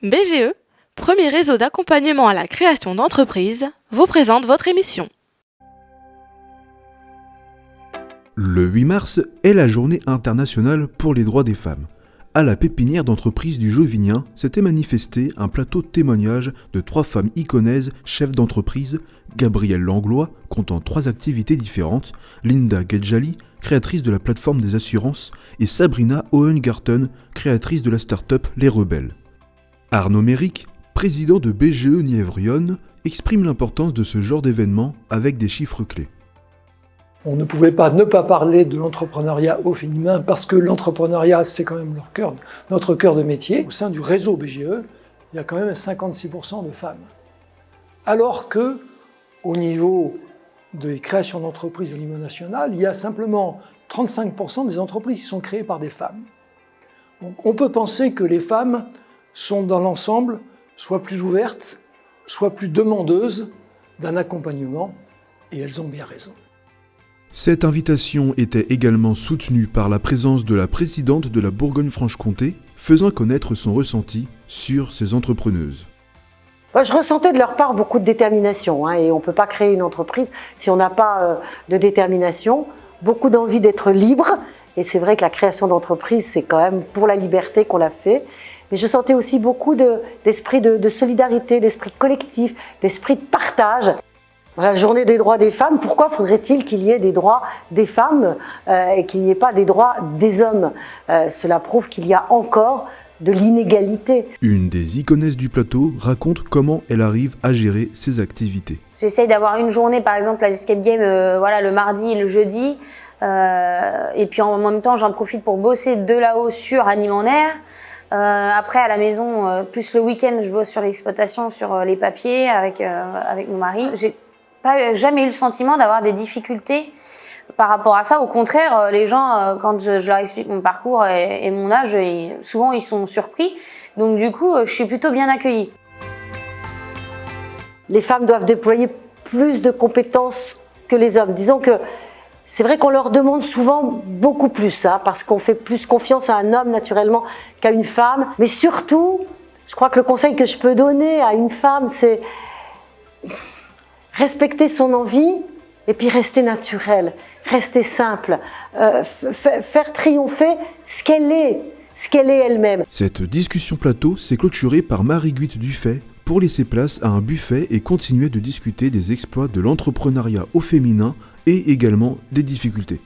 BGE, premier réseau d'accompagnement à la création d'entreprises, vous présente votre émission. Le 8 mars est la journée internationale pour les droits des femmes. À la pépinière d'entreprise du Jovinien s'était manifesté un plateau de témoignages de 3 femmes iconaises chefs d'entreprise, Gabrielle Langlois, comptant 3 activités différentes, Linda Gedjali, créatrice de la plateforme des assurances, et Sabrina Hohengarten, créatrice de la start-up Les Rebelles. Arnaud Méric, président de BGE Nièvre-Yonne, exprime l'importance de ce genre d'événement avec des chiffres clés. On ne pouvait pas ne pas parler de l'entrepreneuriat au féminin parce que l'entrepreneuriat, c'est quand même notre cœur de métier. Au sein du réseau BGE, il y a quand même 56% de femmes. Alors que, au niveau des créations d'entreprises au niveau national, il y a simplement 35% des entreprises qui sont créées par des femmes. Donc on peut penser que les femmes sont dans l'ensemble soit plus ouvertes, soit plus demandeuses d'un accompagnement, et elles ont bien raison. Cette invitation était également soutenue par la présence de la présidente de la Bourgogne-Franche-Comté, faisant connaître son ressenti sur ces entrepreneuses. Je ressentais de leur part beaucoup de détermination, et on ne peut pas créer une entreprise si on n'a pas de détermination, beaucoup d'envie d'être libre, et c'est vrai que la création d'entreprise, c'est quand même pour la liberté qu'on l'a fait. Mais je sentais aussi beaucoup d'esprit de solidarité, d'esprit collectif, d'esprit de partage. La journée des droits des femmes, pourquoi faudrait-il qu'il y ait des droits des femmes et qu'il n'y ait pas des droits des hommes ? Cela prouve qu'il y a encore de l'inégalité. Une des iconesses du plateau raconte comment elle arrive à gérer ses activités. J'essaye d'avoir une journée, par exemple, à l'Escape Game, le mardi et le jeudi. Et puis en même temps, j'en profite pour bosser de là-haut sur Anime en Air. Après, à la maison, plus le week-end, je bosse sur l'exploitation, sur les papiers avec mon mari. J'ai jamais eu le sentiment d'avoir des difficultés par rapport à ça. Au contraire, les gens, quand je leur explique mon parcours et mon âge, souvent ils sont surpris. Donc du coup, je suis plutôt bien accueillie. Les femmes doivent déployer plus de compétences que les hommes. Disons que c'est vrai qu'on leur demande souvent beaucoup plus, parce qu'on fait plus confiance à un homme naturellement qu'à une femme. Mais surtout, je crois que le conseil que je peux donner à une femme, c'est respecter son envie et puis rester naturelle, rester simple, faire triompher ce qu'elle est elle-même. Cette discussion plateau s'est clôturée par Marie-Guite Dufay pour laisser place à un buffet et continuer de discuter des exploits de l'entrepreneuriat au féminin et également des difficultés.